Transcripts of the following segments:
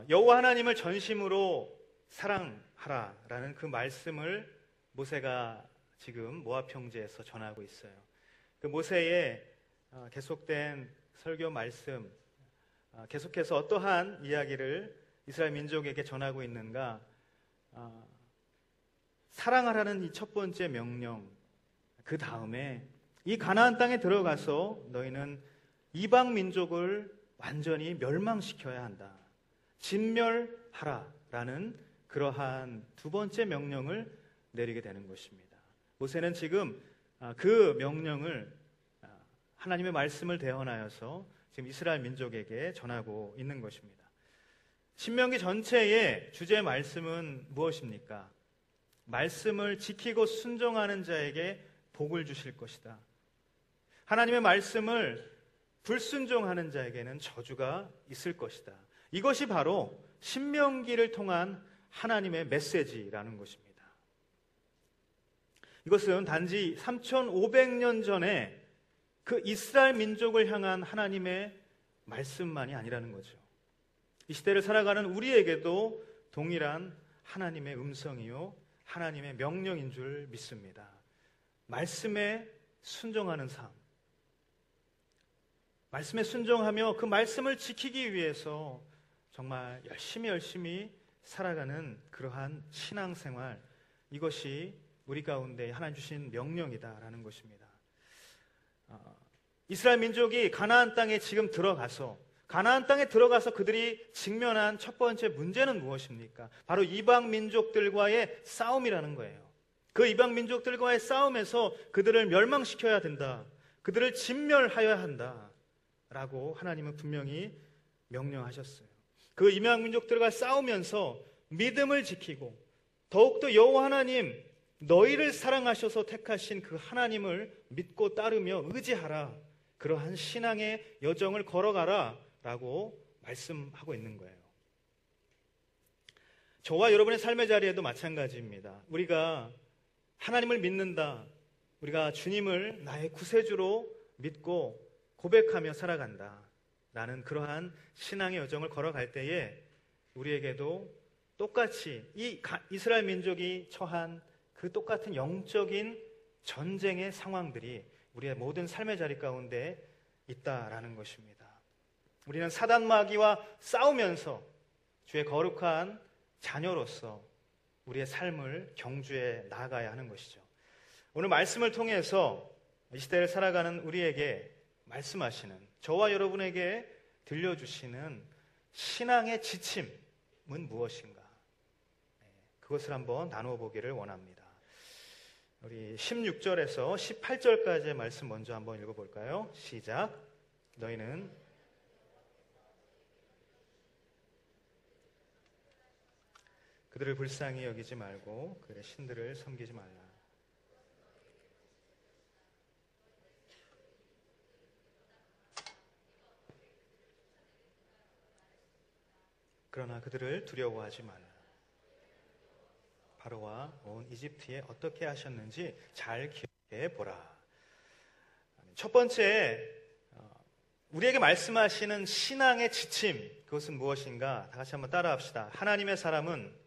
여호와 하나님을 전심으로 사랑하라라는 그 말씀을 모세가 지금 모압 평지에서 전하고 있어요. 그 모세의 계속된 설교 말씀, 계속해서 어떠한 이야기를 이스라엘 민족에게 전하고 있는가? 사랑하라는 이 첫 번째 명령, 그 다음에 이 가나안 땅에 들어가서 너희는 이방 민족을 완전히 멸망시켜야 한다, 진멸하라라는 그러한 두 번째 명령을 내리게 되는 것입니다. 모세는 지금 그 명령을, 하나님의 말씀을 대언하여서 지금 이스라엘 민족에게 전하고 있는 것입니다. 신명기 전체의 주제 말씀은 무엇입니까? 말씀을 지키고 순종하는 자에게 복을 주실 것이다. 하나님의 말씀을 불순종하는 자에게는 저주가 있을 것이다. 이것이 바로 신명기를 통한 하나님의 메시지라는 것입니다. 이것은 단지 3500년 전에 그 이스라엘 민족을 향한 하나님의 말씀만이 아니라는 거죠. 이 시대를 살아가는 우리에게도 동일한 하나님의 음성이요, 하나님의 명령인 줄 믿습니다. 말씀에 순종하는 삶, 말씀에 순종하며 그 말씀을 지키기 위해서 정말 열심히 살아가는 그러한 신앙생활, 이것이 우리 가운데 하나님 주신 명령이다라는 것입니다. 이스라엘 민족이 가나안 땅에 지금 들어가서 그들이 직면한 첫 번째 문제는 무엇입니까? 바로 이방 민족들과의 싸움이라는 거예요. 그 이방 민족들과의 싸움에서 그들을 멸망시켜야 된다, 그들을 진멸하여야 한다 라고 하나님은 분명히 명령하셨어요. 그 이방 민족들과 싸우면서 믿음을 지키고 더욱더 여호와 하나님, 너희를 사랑하셔서 택하신 그 하나님을 믿고 따르며 의지하라, 그러한 신앙의 여정을 걸어가라 라고 말씀하고 있는 거예요. 저와 여러분의 삶의 자리에도 마찬가지입니다. 우리가 하나님을 믿는다, 우리가 주님을 나의 구세주로 믿고 고백하며 살아간다 라는 그러한 신앙의 여정을 걸어갈 때에 우리에게도 똑같이 이 이스라엘 민족이 처한 그 똑같은 영적인 전쟁의 상황들이 우리의 모든 삶의 자리 가운데 있다라는 것입니다. 우리는 사단 마귀와 싸우면서 주의 거룩한 자녀로서 우리의 삶을 경주해 나아가야 하는 것이죠. 오늘 말씀을 통해서 이 시대를 살아가는 우리에게 말씀하시는, 저와 여러분에게 들려주시는 신앙의 지침은 무엇인가? 그것을 한번 나누어 보기를 원합니다. 우리 16절에서 18절까지의 말씀 먼저 한번 읽어볼까요? 시작. 너희는 그들을 불쌍히 여기지 말고 그들의 신들을 섬기지 말라. 그러나 그들을 두려워하지 말라. 바로와 온 이집트에 어떻게 하셨는지 잘 기억해 보라. 첫 번째, 우리에게 말씀하시는 신앙의 지침, 그것은 무엇인가? 다 같이 한번 따라합시다. 하나님의 사람은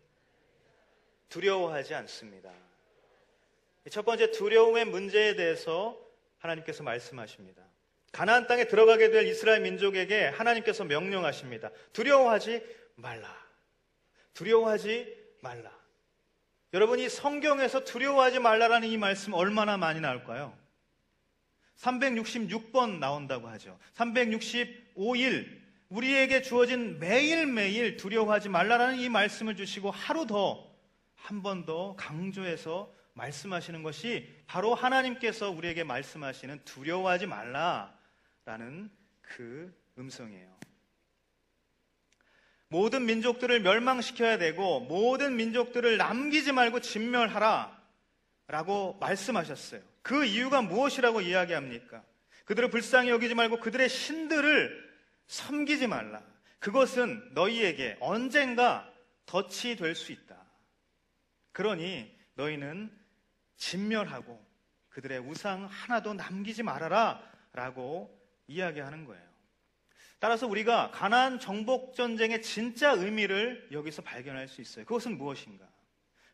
두려워하지 않습니다. 첫 번째, 두려움의 문제에 대해서 하나님께서 말씀하십니다. 가나안 땅에 들어가게 될 이스라엘 민족에게 하나님께서 명령하십니다. 두려워하지 말라. 두려워하지 말라. 여러분, 이 성경에서 두려워하지 말라라는 이 말씀 얼마나 많이 나올까요? 366번 나온다고 하죠. 365일 우리에게 주어진 매일매일 두려워하지 말라라는 이 말씀을 주시고 하루 더, 한 번 더 강조해서 말씀하시는 것이 바로 하나님께서 우리에게 말씀하시는 두려워하지 말라라는 그 음성이에요. 모든 민족들을 멸망시켜야 되고 모든 민족들을 남기지 말고 진멸하라 라고 말씀하셨어요. 그 이유가 무엇이라고 이야기합니까? 그들을 불쌍히 여기지 말고 그들의 신들을 섬기지 말라. 그것은 너희에게 언젠가 덫이 될 수 있다. 그러니 너희는 진멸하고 그들의 우상 하나도 남기지 말아라 라고 이야기하는 거예요. 따라서 우리가 가나안 정복 전쟁의 진짜 의미를 여기서 발견할 수 있어요. 그것은 무엇인가?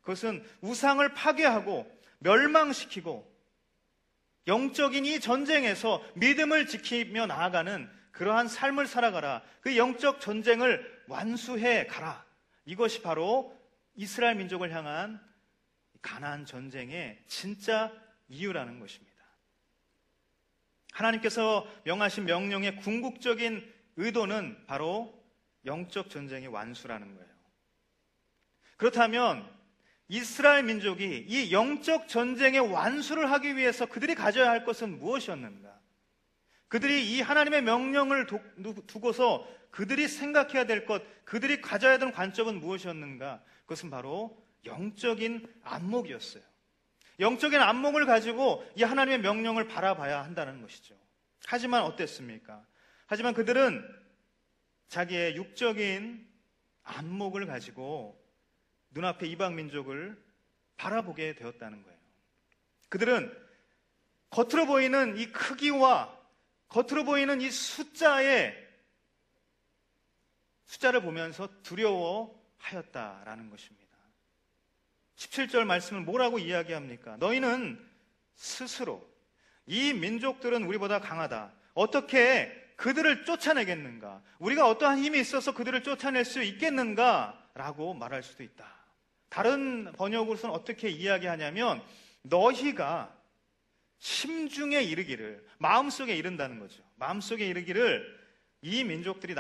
그것은 우상을 파괴하고 멸망시키고 영적인 이 전쟁에서 믿음을 지키며 나아가는 그러한 삶을 살아가라. 그 영적 전쟁을 완수해 가라. 이것이 바로 이스라엘 민족을 향한 가나안 전쟁의 진짜 이유라는 것입니다. 하나님께서 명하신 명령의 궁극적인 의도는 바로 영적 전쟁의 완수라는 거예요. 그렇다면 이스라엘 민족이 이 영적 전쟁의 완수를 하기 위해서 그들이 가져야 할 것은 무엇이었는가? 그들이 이 하나님의 명령을 두고서 그들이 생각해야 될 것, 그들이 가져야 되는 관점은 무엇이었는가? 그것은 바로 영적인 안목이었어요. 영적인 안목을 가지고 이 하나님의 명령을 바라봐야 한다는 것이죠. 하지만 어땠습니까? 하지만 그들은 자기의 육적인 안목을 가지고 눈앞에 이방 민족을 바라보게 되었다는 거예요. 그들은 겉으로 보이는 이 크기와 겉으로 보이는 이 숫자를 보면서 두려워하였다라는 것입니다. 17절 말씀을 뭐라고 이야기합니까? 너희는 스스로 이 민족들은 우리보다 강하다. 어떻게 그들을 쫓아내겠는가? 우리가 어떠한 힘이 있어서 그들을 쫓아낼 수 있겠는가? 라고 말할 수도 있다. 다른 번역으로서는 어떻게 이야기하냐면 너희가 심중에 이르기를, 마음속에 이른다는 거죠. 마음속에 이르기를 이 민족들이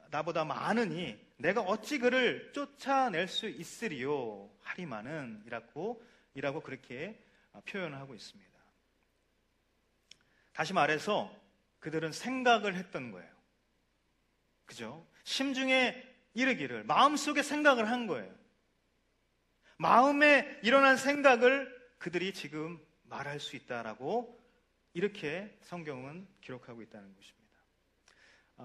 나보다 많으니 내가 어찌 그를 쫓아낼 수 있으리요 하리마는 이라고 그렇게 표현을 하고 있습니다. 다시 말해서 그들은 생각을 했던 거예요. 그죠? 심중에 이르기를, 마음속에 생각을 한 거예요. 마음에 일어난 생각을 그들이 지금 말할 수 있다라고 이렇게 성경은 기록하고 있다는 것입니다.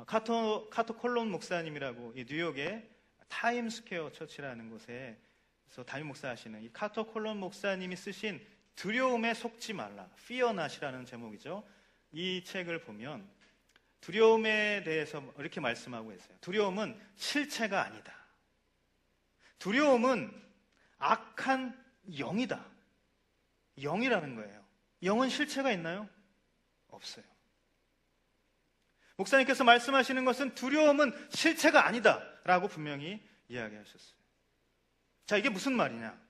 카토 콜론 목사님이라고 이 뉴욕의 타임스퀘어 처치라는 곳에서 담임 목사하시는 이 카토 콜론 목사님이 쓰신 두려움에 속지 말라, Fear Not이라는 제목이죠. 이 책을 보면 두려움에 대해서 이렇게 말씀하고 있어요. 두려움은 실체가 아니다. 두려움은 악한 영이다. 영이라는 거예요. 영은 실체가 있나요? 없어요. 목사님께서 말씀하시는 것은 두려움은 실체가 아니다 라고 분명히 이야기하셨어요. 자, 이게 무슨 말이냐?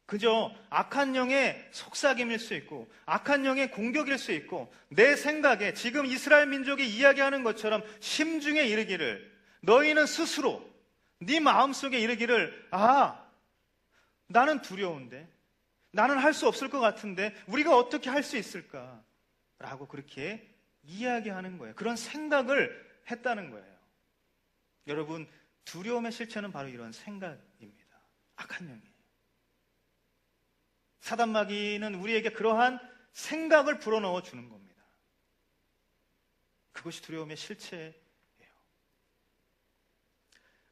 그저 악한 영의 속삭임일 수 있고 악한 영의 공격일 수 있고 내 생각에 지금 이스라엘 민족이 이야기하는 것처럼 심중에 이르기를, 너희는 스스로 네 마음속에 이르기를, 나는 두려운데, 나는 할 수 없을 것 같은데 우리가 어떻게 할 수 있을까? 라고 그렇게 이야기하는 거예요. 그런 생각을 했다는 거예요. 여러분, 두려움의 실체는 바로 이런 생각입니다. 악한 영이에요. 사단마귀는 우리에게 그러한 생각을 불어넣어 주는 겁니다. 그것이 두려움의 실체예요.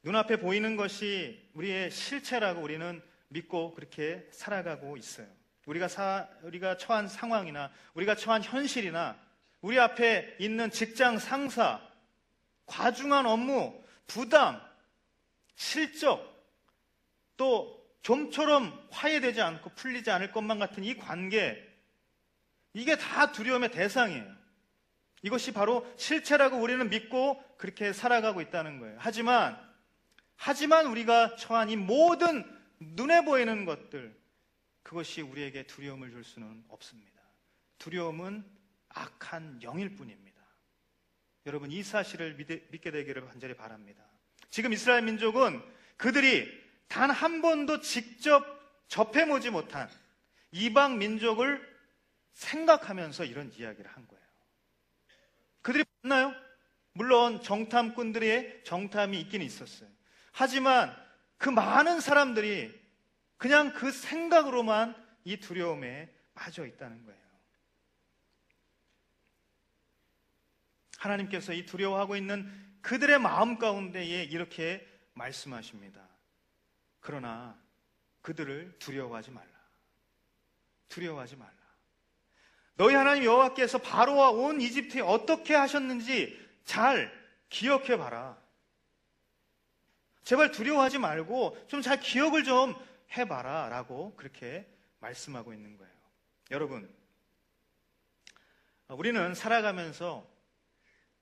눈앞에 보이는 것이 우리의 실체라고 우리는 믿고 그렇게 살아가고 있어요. 우리가 처한 상황이나 우리가 처한 현실이나 우리 앞에 있는 직장 상사, 과중한 업무, 부담, 실적, 또 좀처럼 화해되지 않고 풀리지 않을 것만 같은 이 관계, 이게 다 두려움의 대상이에요. 이것이 바로 실체라고 우리는 믿고 그렇게 살아가고 있다는 거예요. 하지만 우리가 처한 이 모든 눈에 보이는 것들, 그것이 우리에게 두려움을 줄 수는 없습니다. 두려움은 악한 영일 뿐입니다. 여러분, 이 사실을 믿게 되기를 간절히 바랍니다. 지금 이스라엘 민족은 그들이 단 한 번도 직접 접해보지 못한 이방 민족을 생각하면서 이런 이야기를 한 거예요. 그들이 봤나요? 물론 정탐꾼들의 정탐이 있긴 있었어요. 하지만 그 많은 사람들이 그냥 그 생각으로만 이 두려움에 빠져 있다는 거예요. 하나님께서 이 두려워하고 있는 그들의 마음 가운데에 이렇게 말씀하십니다. 그러나 그들을 두려워하지 말라. 두려워하지 말라. 너희 하나님 여호와께서 바로와 온 이집트에 어떻게 하셨는지 잘 기억해 봐라. 제발 두려워하지 말고 좀 잘 기억을 좀 해봐라 라고 그렇게 말씀하고 있는 거예요. 여러분, 우리는 살아가면서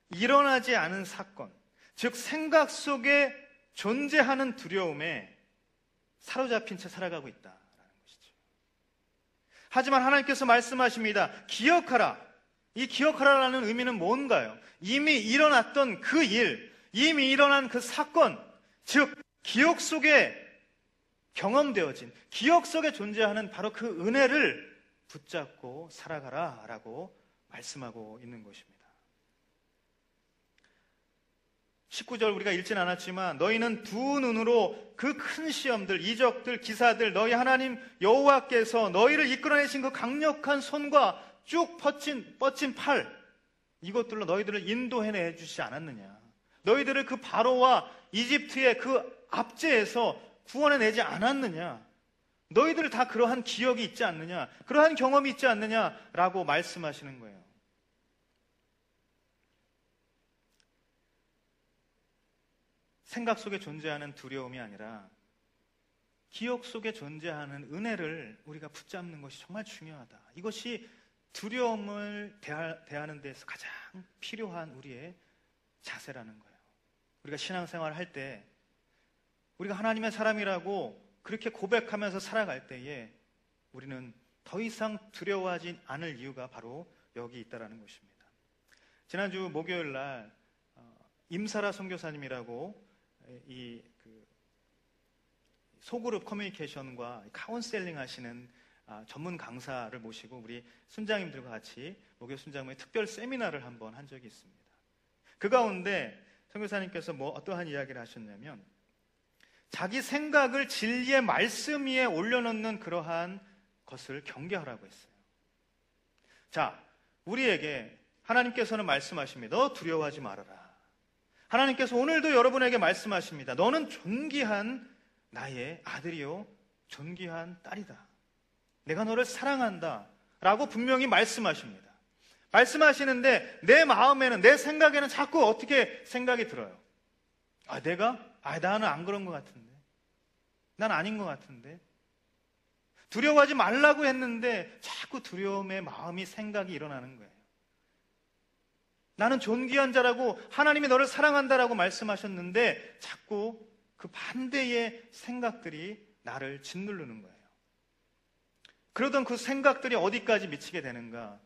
일어나지 않은 사건, 즉 생각 속에 존재하는 두려움에 사로잡힌 채 살아가고 있다라는 것이죠. 하지만 하나님께서 말씀하십니다. 기억하라. 이 기억하라라는 의미는 뭔가요? 이미 일어났던 그 일, 이미 일어난 그 사건, 즉 기억 속에 경험되어진, 기억 속에 존재하는 바로 그 은혜를 붙잡고 살아가라라고 말씀하고 있는 것입니다. 19절 우리가 읽진 않았지만 너희는 두 눈으로 그 큰 시험들, 이적들, 기사들, 너희 하나님 여호와께서 너희를 이끌어내신 그 강력한 손과 쭉 뻗친 팔, 이것들로 너희들을 인도해내 주시지 않았느냐. 너희들을 그 바로와 이집트의 그 압제에서 구원해내지 않았느냐. 너희들 다 그러한 기억이 있지 않느냐, 그러한 경험이 있지 않느냐라고 말씀하시는 거예요. 생각 속에 존재하는 두려움이 아니라 기억 속에 존재하는 은혜를 우리가 붙잡는 것이 정말 중요하다. 이것이 두려움을 대하는 데서 가장 필요한 우리의 자세라는 거예요. 우리가 신앙생활을 할 때 우리가 하나님의 사람이라고 그렇게 고백하면서 살아갈 때에 우리는 더 이상 두려워하지 않을 이유가 바로 여기 있다는 것입니다. 지난주 목요일 날 임사라 선교사님이라고 이 소그룹 커뮤니케이션과 카운셀링 하시는 전문 강사를 모시고 우리 순장님들과 같이 목요 순장님의 특별 세미나를 한번 한 적이 있습니다. 그 가운데 선교사님께서 어떠한 이야기를 하셨냐면 자기 생각을 진리의 말씀 위에 올려놓는 그러한 것을 경계하라고 했어요. 자, 우리에게 하나님께서는 말씀하십니다. 너 두려워하지 말아라. 하나님께서 오늘도 여러분에게 말씀하십니다. 너는 존귀한 나의 아들이요 존귀한 딸이다. 내가 너를 사랑한다 라고 분명히 말씀하십니다. 말씀하시는데 내 마음에는, 내 생각에는 자꾸 어떻게 생각이 들어요. 나는 안 그런 것 같은데, 난 아닌 것 같은데, 두려워하지 말라고 했는데 자꾸 두려움의 마음이, 생각이 일어나는 거예요. 나는 존귀한 자라고, 하나님이 너를 사랑한다라고 말씀하셨는데 자꾸 그 반대의 생각들이 나를 짓누르는 거예요. 그러던 그 생각들이 어디까지 미치게 되는가?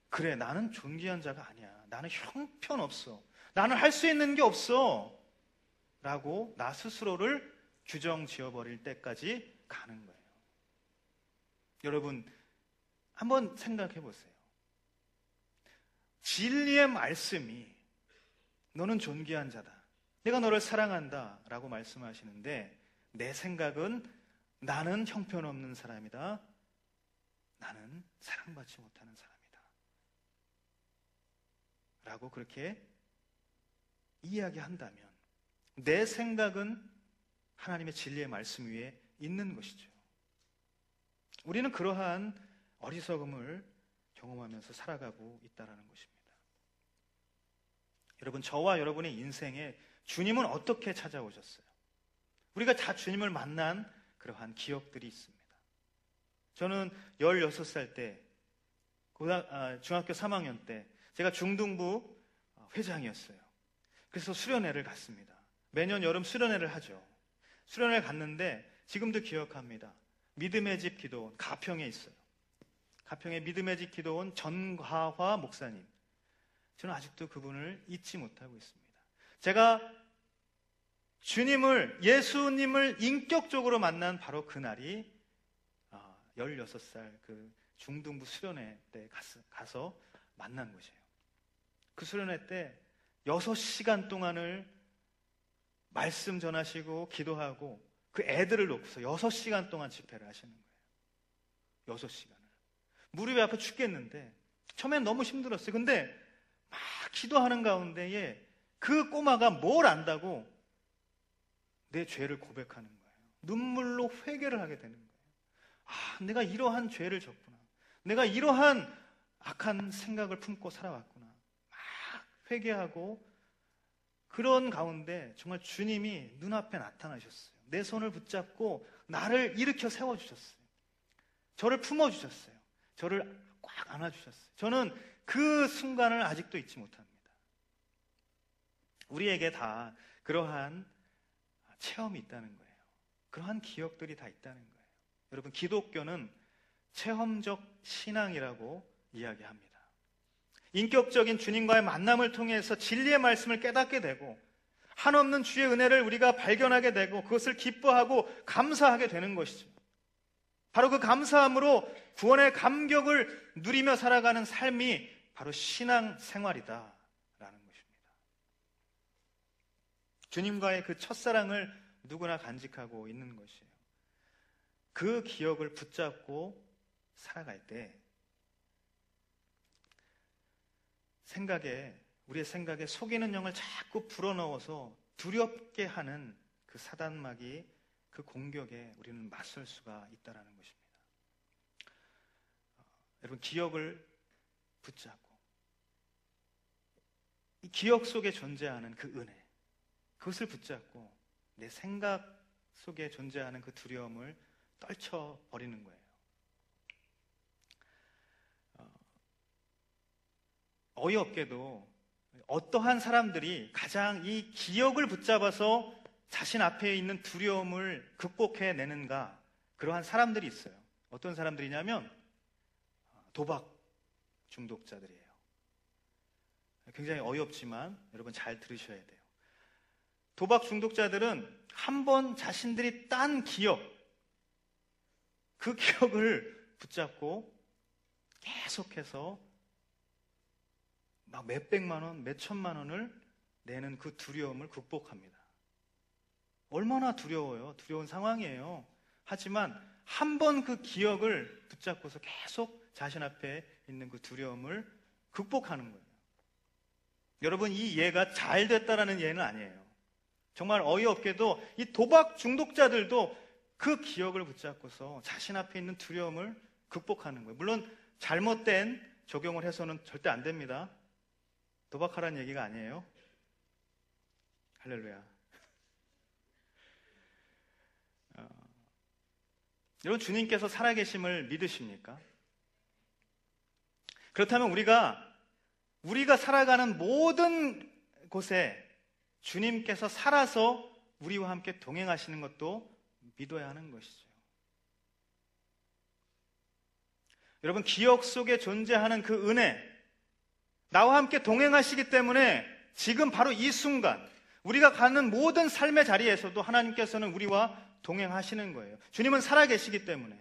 그래, 나는 존귀한 자가 아니야. 나는 형편없어. 나는 할 수 있는 게 없어. 라고 나 스스로를 규정 지어버릴 때까지 가는 거예요. 여러분, 한번 생각해 보세요. 진리의 말씀이 너는 존귀한 자다, 내가 너를 사랑한다 라고 말씀하시는데 내 생각은 나는 형편없는 사람이다, 나는 사랑받지 못하는 사람이다 라고 그렇게 이야기한다면 내 생각은 하나님의 진리의 말씀 위에 있는 것이죠. 우리는 그러한 어리석음을 경험하면서 살아가고 있다는 것입니다. 여러분, 저와 여러분의 인생에 주님은 어떻게 찾아오셨어요? 우리가 다 주님을 만난 그러한 기억들이 있습니다. 저는 16살 때, 중학교 3학년 때 제가 중등부 회장이었어요. 그래서 수련회를 갔습니다. 매년 여름 수련회를 하죠. 수련회를 갔는데 지금도 기억합니다. 믿음의 집 기도원 가평에 있어요. 가평의 믿음의 집 기도원 전화화 목사님, 저는 아직도 그분을 잊지 못하고 있습니다. 제가 주님을, 예수님을 인격적으로 만난 바로 그날이 16살 그 중등부 수련회 때 가서 만난 곳이에요. 그 수련회 때 6시간 동안을 말씀 전하시고 기도하고 그 애들을 놓고서 6시간 동안 집회를 하시는 거예요. 6시간을. 무릎이 아파 죽겠는데 처음엔 너무 힘들었어요. 근데 막 기도하는 가운데에 그 꼬마가 뭘 안다고 내 죄를 고백하는 거예요. 눈물로 회개를 하게 되는 거예요. 내가 이러한 죄를 졌구나. 내가 이러한 악한 생각을 품고 살아왔구나. 막 회개하고 그런 가운데 정말 주님이 눈앞에 나타나셨어요. 내 손을 붙잡고 나를 일으켜 세워주셨어요. 저를 품어주셨어요. 저를 꽉 안아주셨어요. 저는 그 순간을 아직도 잊지 못합니다. 우리에게 다 그러한 체험이 있다는 거예요. 그러한 기억들이 다 있다는 거예요. 여러분, 기독교는 체험적 신앙이라고 이야기합니다. 인격적인 주님과의 만남을 통해서 진리의 말씀을 깨닫게 되고 한없는 주의 은혜를 우리가 발견하게 되고 그것을 기뻐하고 감사하게 되는 것이죠. 바로 그 감사함으로 구원의 감격을 누리며 살아가는 삶이 바로 신앙 생활이다라는 것입니다. 주님과의 그 첫사랑을 누구나 간직하고 있는 것이에요. 그 기억을 붙잡고 살아갈 때 우리의 생각에 속이는 영을 자꾸 불어넣어서 두렵게 하는 그 사단마귀, 그 공격에 우리는 맞설 수가 있다는 것입니다. 여러분, 기억을 붙잡고 이 기억 속에 존재하는 그 은혜, 그것을 붙잡고 내 생각 속에 존재하는 그 두려움을 떨쳐버리는 거예요. 어이없게도 어떠한 사람들이 가장 이 기억을 붙잡아서 자신 앞에 있는 두려움을 극복해내는가, 그러한 사람들이 있어요. 어떤 사람들이냐면 도박 중독자들이에요. 굉장히 어이없지만 여러분 잘 들으셔야 돼요. 도박 중독자들은 한 번 자신들이 딴 기억, 그 기억을 붙잡고 계속해서 막 몇백만 원, 몇천만 원을 내는 그 두려움을 극복합니다. 얼마나 두려워요. 두려운 상황이에요. 하지만 한 번 그 기억을 붙잡고서 계속 자신 앞에 있는 그 두려움을 극복하는 거예요. 여러분, 이 예가 잘 됐다라는 예는 아니에요. 정말 어이없게도 이 도박 중독자들도 그 기억을 붙잡고서 자신 앞에 있는 두려움을 극복하는 거예요. 물론 잘못된 적용을 해서는 절대 안 됩니다. 도박하라는 얘기가 아니에요. 할렐루야. 여러분, 주님께서 살아계심을 믿으십니까? 그렇다면 우리가 살아가는 모든 곳에 주님께서 살아서 우리와 함께 동행하시는 것도 믿어야 하는 것이죠. 여러분, 기억 속에 존재하는 그 은혜, 나와 함께 동행하시기 때문에 지금 바로 이 순간 우리가 가는 모든 삶의 자리에서도 하나님께서는 우리와 동행하시는 거예요. 주님은 살아계시기 때문에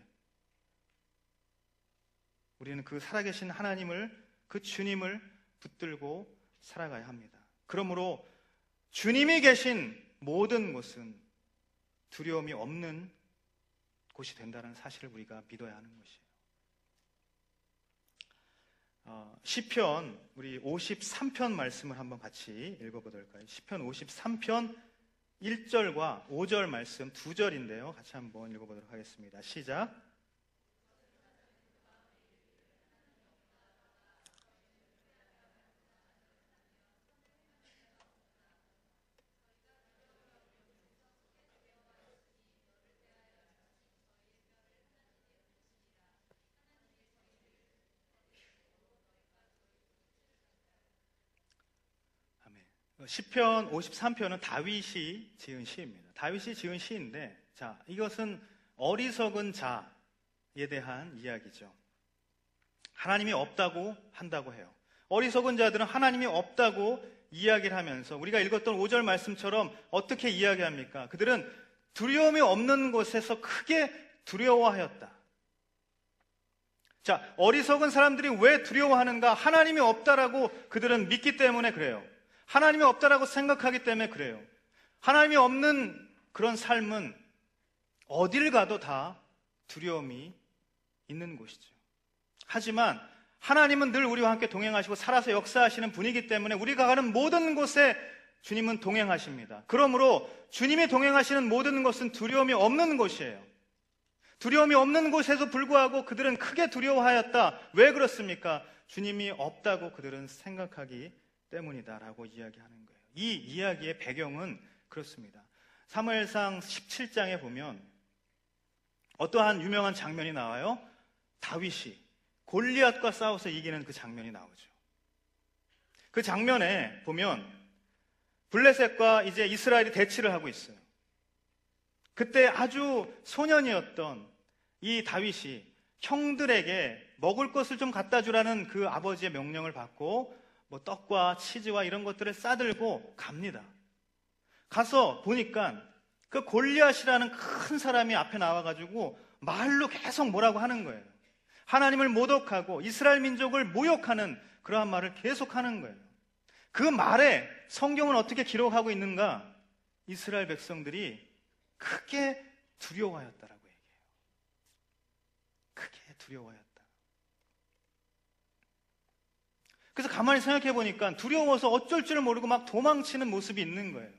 우리는 그 살아계신 하나님을, 그 주님을 붙들고 살아가야 합니다. 그러므로 주님이 계신 모든 곳은 두려움이 없는 곳이 된다는 사실을 우리가 믿어야 하는 것이에요. 시편 우리 53편 말씀을 한번 같이 읽어보도록 할까요? 시편 53편 1절과 5절 말씀 2절인데요. 같이 한번 읽어보도록 하겠습니다. 시작. 시편 53편은 다윗이 지은 시입니다. 다윗이 지은 시인데, 자, 이것은 어리석은 자에 대한 이야기죠. 하나님이 없다고 한다고 해요. 어리석은 자들은 하나님이 없다고 이야기를 하면서 우리가 읽었던 5절 말씀처럼 어떻게 이야기합니까? 그들은 두려움이 없는 곳에서 크게 두려워하였다. 자, 어리석은 사람들이 왜 두려워하는가? 하나님이 없다라고 그들은 믿기 때문에 그래요. 하나님이 없다라고 생각하기 때문에 그래요. 하나님이 없는 그런 삶은 어딜 가도 다 두려움이 있는 곳이죠. 하지만 하나님은 늘 우리와 함께 동행하시고 살아서 역사하시는 분이기 때문에 우리가 가는 모든 곳에 주님은 동행하십니다. 그러므로 주님이 동행하시는 모든 것은 두려움이 없는 곳이에요. 두려움이 없는 곳에도 불구하고 그들은 크게 두려워하였다. 왜 그렇습니까? 주님이 없다고 그들은 생각하기 때문이다라고 이야기하는 거예요. 이 이야기의 배경은 그렇습니다. 사무엘상 17장에 보면 어떠한 유명한 장면이 나와요? 다윗이 골리앗과 싸워서 이기는 그 장면이 나오죠. 그 장면에 보면 블레셋과 이제 이스라엘이 대치를 하고 있어요. 그때 아주 소년이었던 이 다윗이 형들에게 먹을 것을 좀 갖다 주라는 그 아버지의 명령을 받고 뭐 떡과 치즈와 이런 것들을 싸들고 갑니다. 가서 보니까 그 골리앗이라는 큰 사람이 앞에 나와가지고 말로 계속 뭐라고 하는 거예요. 하나님을 모독하고 이스라엘 민족을 모욕하는 그러한 말을 계속 하는 거예요. 그 말에 성경은 어떻게 기록하고 있는가? 이스라엘 백성들이 크게 두려워하였다라고 얘기해요. 크게 두려워하였다. 그래서 가만히 생각해 보니까 두려워서 어쩔 줄을 모르고 막 도망치는 모습이 있는 거예요.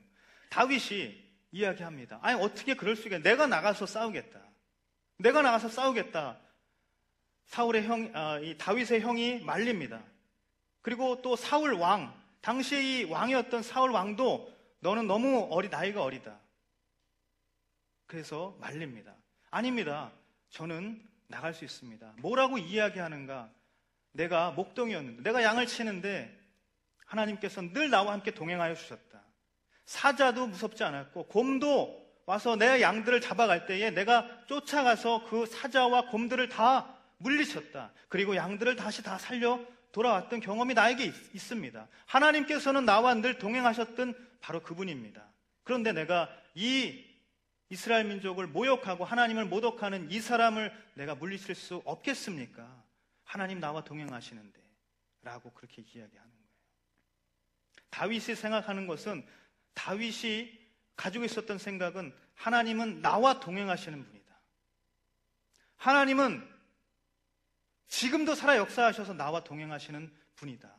다윗이 이야기합니다. 아니 어떻게 그럴 수가 있겠냐. 내가 나가서 싸우겠다. 내가 나가서 싸우겠다. 이 다윗의 형이 말립니다. 그리고 또 사울 왕, 당시에 이 왕이었던 사울 왕도 너는 너무 나이가 어리다. 그래서 말립니다. 아닙니다. 저는 나갈 수 있습니다. 뭐라고 이야기하는가? 내가 목동이었는데, 내가 양을 치는데 하나님께서 늘 나와 함께 동행하여 주셨다. 사자도 무섭지 않았고 곰도 와서 내 양들을 잡아갈 때에 내가 쫓아가서 그 사자와 곰들을 다 물리쳤다. 그리고 양들을 다시 다 살려 돌아왔던 경험이 나에게 있습니다. 하나님께서는 나와 늘 동행하셨던 바로 그분입니다. 그런데 내가 이 이스라엘 민족을 모욕하고 하나님을 모독하는 이 사람을 내가 물리칠 수 없겠습니까? 하나님 나와 동행하시는데 라고 그렇게 이야기하는 거예요. 다윗이 생각하는 것은, 다윗이 가지고 있었던 생각은 하나님은 나와 동행하시는 분이다. 하나님은 지금도 살아 역사하셔서 나와 동행하시는 분이다.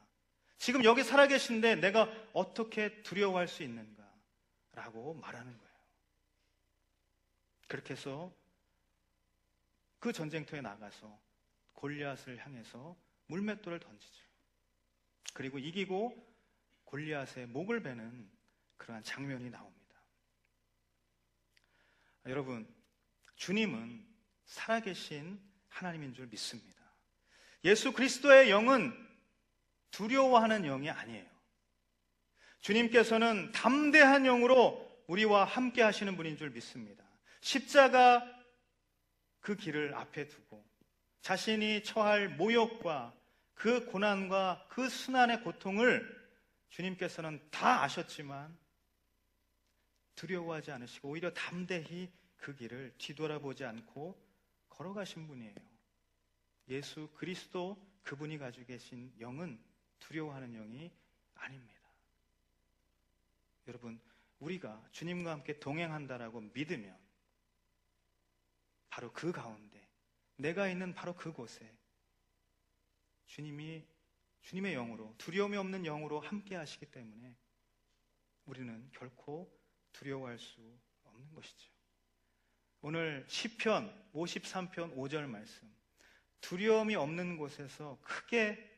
지금 여기 살아계신데 내가 어떻게 두려워할 수 있는가? 라고 말하는 거예요. 그렇게 해서 그 전쟁터에 나가서 골리앗을 향해서 물맷돌을 던지죠. 그리고 이기고 골리앗의 목을 베는 그러한 장면이 나옵니다. 여러분, 주님은 살아계신 하나님인 줄 믿습니다. 예수 그리스도의 영은 두려워하는 영이 아니에요. 주님께서는 담대한 영으로 우리와 함께 하시는 분인 줄 믿습니다. 십자가 그 길을 앞에 두고 자신이 처할 모욕과 그 고난과 그 순환의 고통을 주님께서는 다 아셨지만 두려워하지 않으시고 오히려 담대히 그 길을 뒤돌아보지 않고 걸어가신 분이에요. 예수 그리스도 그분이 가지고 계신 영은 두려워하는 영이 아닙니다. 여러분, 우리가 주님과 함께 동행한다라고 믿으면 바로 그 가운데, 내가 있는 바로 그곳에 주님의 영으로, 두려움이 없는 영으로 함께 하시기 때문에 우리는 결코 두려워할 수 없는 것이죠. 오늘 시편 53편 5절 말씀, 두려움이 없는 곳에서 크게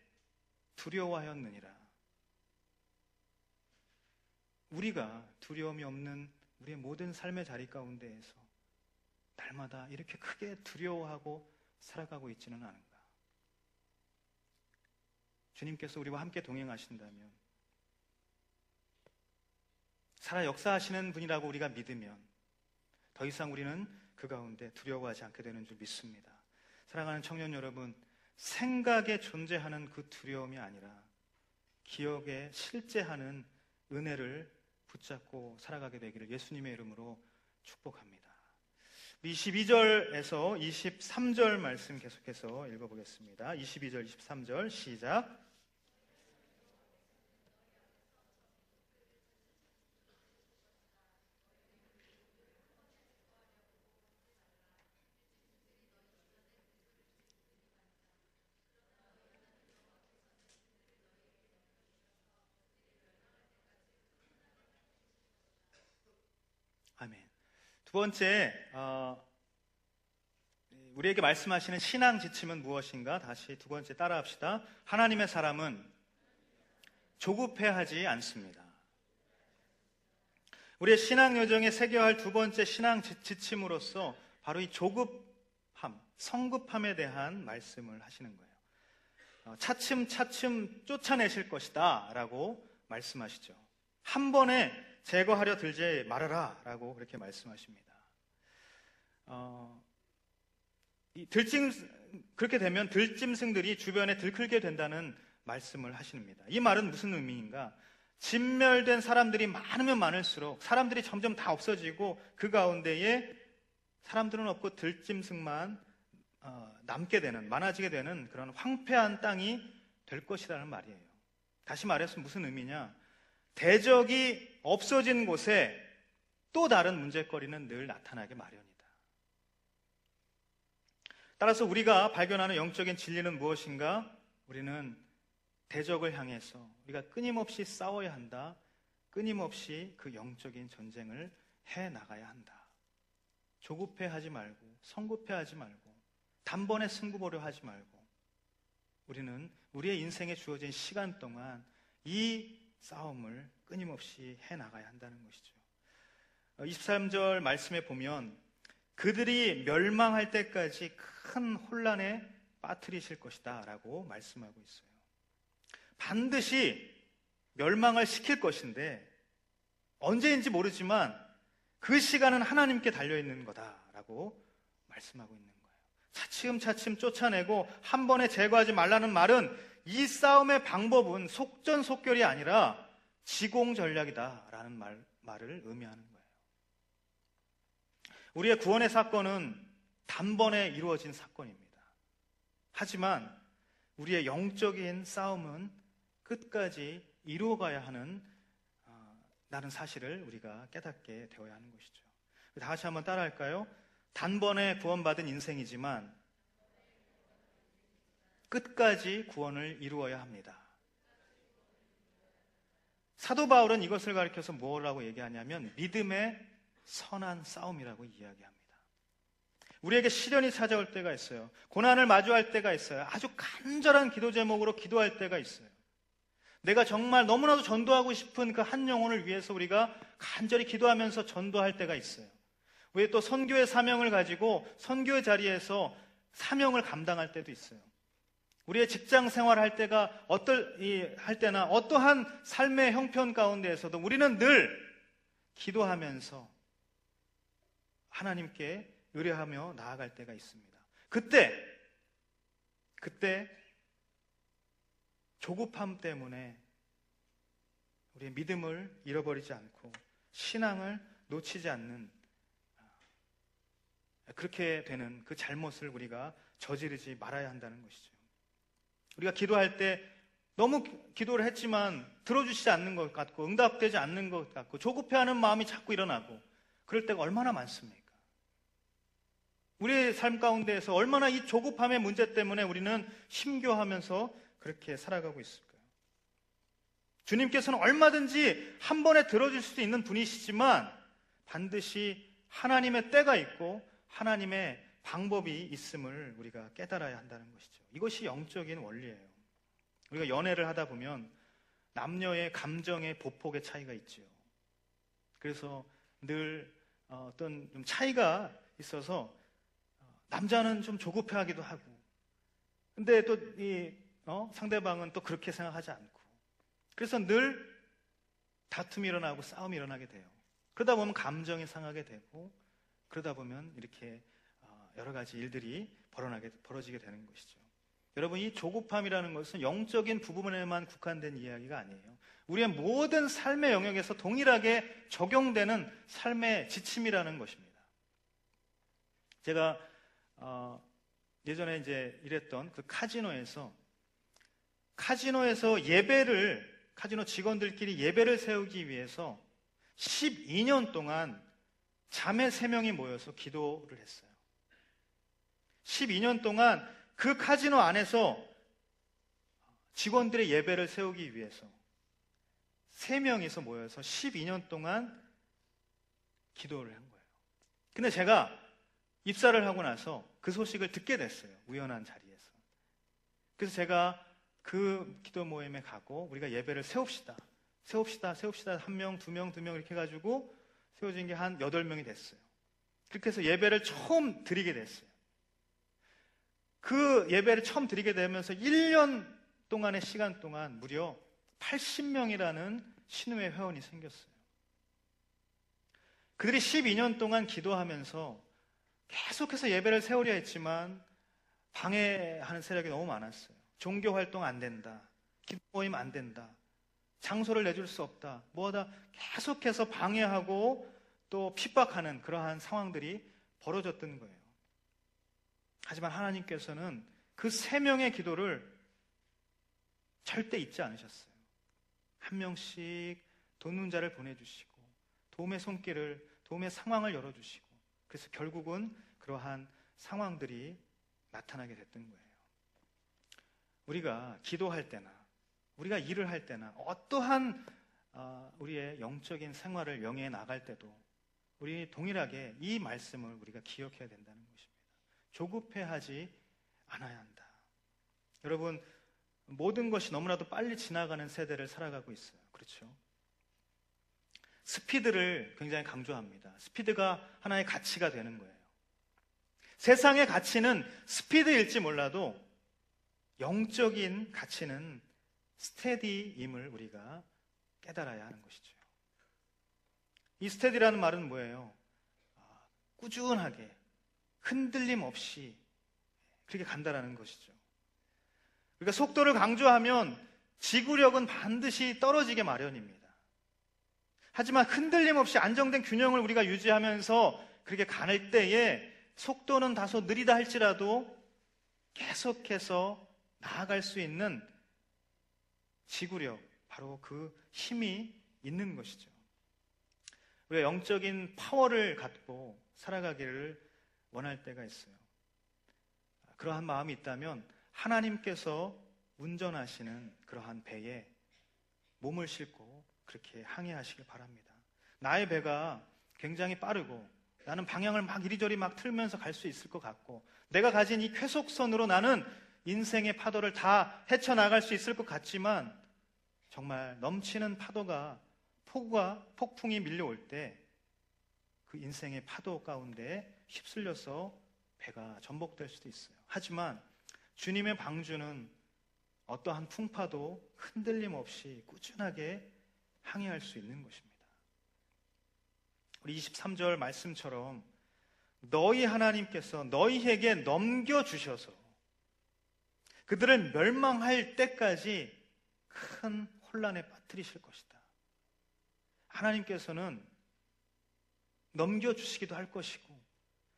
두려워하였느니라. 우리가 두려움이 없는 우리의 모든 삶의 자리 가운데에서 날마다 이렇게 크게 두려워하고 살아가고 있지는 않은가? 주님께서 우리와 함께 동행하신다면, 살아 역사하시는 분이라고 우리가 믿으면 더 이상 우리는 그 가운데 두려워하지 않게 되는 줄 믿습니다. 사랑하는 청년 여러분, 생각에 존재하는 그 두려움이 아니라 기억에 실제하는 은혜를 붙잡고 살아가게 되기를 예수님의 이름으로 축복합니다. 22절에서 23절 말씀 계속해서 읽어보겠습니다. 22절, 23절 시작. 아멘. 두 번째, 우리에게 말씀하시는 신앙 지침은 무엇인가? 다시 두 번째 따라합시다. 하나님의 사람은 조급해하지 않습니다. 우리의 신앙 여정에 새겨야 할 두 번째 신앙 지침으로서 바로 이 조급함, 성급함에 대한 말씀을 하시는 거예요. 차츰차츰 쫓아내실 것이다 라고 말씀하시죠. 한 번에 제거하려 들지 말아라 라고 그렇게 말씀하십니다. 그렇게 되면 들짐승들이 주변에 들끓게 된다는 말씀을 하십니다. 이 말은 무슨 의미인가? 진멸된 사람들이 많으면 많을수록 사람들이 점점 다 없어지고 그 가운데에 사람들은 없고 들짐승만 남게 되는, 많아지게 되는 그런 황폐한 땅이 될 것이라는 말이에요. 다시 말해서 무슨 의미냐? 대적이 없어진 곳에 또 다른 문제거리는 늘 나타나게 마련이다. 따라서 우리가 발견하는 영적인 진리는 무엇인가? 우리는 대적을 향해서 우리가 끊임없이 싸워야 한다. 끊임없이 그 영적인 전쟁을 해나가야 한다. 조급해하지 말고 성급해하지 말고 단번에 승부 보려 하지 말고 우리는 우리의 인생에 주어진 시간 동안 이 싸움을 끊임없이 해나가야 한다는 것이죠. 23절 말씀에 보면 그들이 멸망할 때까지 큰 혼란에 빠뜨리실 것이다 라고 말씀하고 있어요. 반드시 멸망을 시킬 것인데 언제인지 모르지만 그 시간은 하나님께 달려있는 거다라고 말씀하고 있는 거예요. 차츰차츰 쫓아내고 한 번에 제거하지 말라는 말은 이 싸움의 방법은 속전속결이 아니라 지공전략이다라는 말을 의미하는 거예요. 우리의 구원의 사건은 단번에 이루어진 사건입니다. 하지만 우리의 영적인 싸움은 끝까지 이루어가야 하는 라는 사실을 우리가 깨닫게 되어야 하는 것이죠. 다시 한번 따라할까요? 단번에 구원받은 인생이지만 끝까지 구원을 이루어야 합니다. 사도 바울은 이것을 가리켜서 뭐라고 얘기하냐면 믿음의 선한 싸움이라고 이야기합니다. 우리에게 시련이 찾아올 때가 있어요. 고난을 마주할 때가 있어요. 아주 간절한 기도 제목으로 기도할 때가 있어요. 내가 정말 너무나도 전도하고 싶은 그 한 영혼을 위해서 우리가 간절히 기도하면서 전도할 때가 있어요. 왜 또 선교의 사명을 가지고 선교의 자리에서 사명을 감당할 때도 있어요. 우리의 직장 생활할 때가 할 때나 어떠한 삶의 형편 가운데에서도 우리는 늘 기도하면서 하나님께 의뢰하며 나아갈 때가 있습니다. 그때 조급함 때문에 우리의 믿음을 잃어버리지 않고 신앙을 놓치지 않는 그렇게 되는 그 잘못을 우리가 저지르지 말아야 한다는 것이죠. 우리가 기도할 때 너무 기도를 했지만 들어주시지 않는 것 같고 응답되지 않는 것 같고 조급해하는 마음이 자꾸 일어나고 그럴 때가 얼마나 많습니까? 우리의 삶 가운데에서 얼마나 이 조급함의 문제 때문에 우리는 힘겨워하면서 그렇게 살아가고 있을까요? 주님께서는 얼마든지 한 번에 들어줄 수 있는 분이시지만 반드시 하나님의 때가 있고 하나님의 방법이 있음을 우리가 깨달아야 한다는 것이죠. 이것이 영적인 원리예요. 우리가 연애를 하다 보면 남녀의 감정의 보폭의 차이가 있죠. 그래서 늘 어떤 좀 차이가 있어서 남자는 좀 조급해하기도 하고 근데 또 상대방은 또 그렇게 생각하지 않고 그래서 늘 다툼이 일어나고 싸움이 일어나게 돼요. 그러다 보면 감정이 상하게 되고 그러다 보면 이렇게 여러 가지 일들이 벌어지게 되는 것이죠. 여러분, 이 조급함이라는 것은 영적인 부분에만 국한된 이야기가 아니에요. 우리의 모든 삶의 영역에서 동일하게 적용되는 삶의 지침이라는 것입니다. 제가 예전에 이제 일했던 그 카지노에서 카지노 직원들끼리 예배를 세우기 위해서 12년 동안 자매 3명이 모여서 기도를 했어요. 12년 동안 그 카지노 안에서 직원들의 예배를 세우기 위해서 3명이서 모여서 12년 동안 기도를 한 거예요. 근데 제가 입사를 하고 나서 그 소식을 듣게 됐어요. 우연한 자리에서. 그래서 제가 그 기도 모임에 가고 우리가 예배를 세웁시다. 한 명, 두 명 이렇게 해가지고 세워진 게 한 8명이 됐어요. 그렇게 해서 예배를 처음 드리게 됐어요. 그 예배를 처음 드리게 되면서 1년 동안의 시간 동안 무려 80명이라는 신우의 회원이 생겼어요. 그들이 12년 동안 기도하면서 계속해서 예배를 세우려 했지만 방해하는 세력이 너무 많았어요. 종교 활동 안 된다. 기도 모임 안 된다. 장소를 내줄 수 없다. 뭐하다 계속해서 방해하고 또 핍박하는 그러한 상황들이 벌어졌던 거예요. 하지만 하나님께서는 그 3명의 기도를 절대 잊지 않으셨어요. 한 명씩 돕는 자를 보내주시고 도움의 손길을, 도움의 상황을 열어주시고, 그래서 결국은 그러한 상황들이 나타나게 됐던 거예요. 우리가 기도할 때나 우리가 일을 할 때나 어떠한 우리의 영적인 생활을 영위해 나갈 때도 우리 동일하게 이 말씀을 우리가 기억해야 된다는 것입니다. 조급해하지 않아야 한다. 여러분, 모든 것이 너무나도 빨리 지나가는 세대를 살아가고 있어요. 그렇죠? 스피드를 굉장히 강조합니다. 스피드가 하나의 가치가 되는 거예요. 세상의 가치는 스피드일지 몰라도 영적인 가치는 스테디임을 우리가 깨달아야 하는 것이죠. 이 스테디라는 말은 뭐예요? 꾸준하게 흔들림 없이 그렇게 간다라는 것이죠. 그러니까 속도를 강조하면 지구력은 반드시 떨어지게 마련입니다. 하지만 흔들림 없이 안정된 균형을 우리가 유지하면서 그렇게 갈 때에 속도는 다소 느리다 할지라도 계속해서 나아갈 수 있는 지구력, 바로 그 힘이 있는 것이죠. 우리가 영적인 파워를 갖고 살아가기를 원할 때가 있어요. 그러한 마음이 있다면 하나님께서 운전하시는 그러한 배에 몸을 싣고 그렇게 항해하시길 바랍니다. 나의 배가 굉장히 빠르고 나는 방향을 막 이리저리 막 틀면서 갈 수 있을 것 같고 내가 가진 이 쾌속선으로 나는 인생의 파도를 다 헤쳐나갈 수 있을 것 같지만 정말 넘치는 파도가 폭풍이 밀려올 때 그 인생의 파도 가운데 휩쓸려서 배가 전복될 수도 있어요. 하지만 주님의 방주는 어떠한 풍파도 흔들림 없이 꾸준하게 항해할 수 있는 것입니다. 우리 23절 말씀처럼 너희 하나님께서 너희에게 넘겨주셔서 그들을 멸망할 때까지 큰 혼란에 빠뜨리실 것이다. 하나님께서는 넘겨주시기도 할 것이고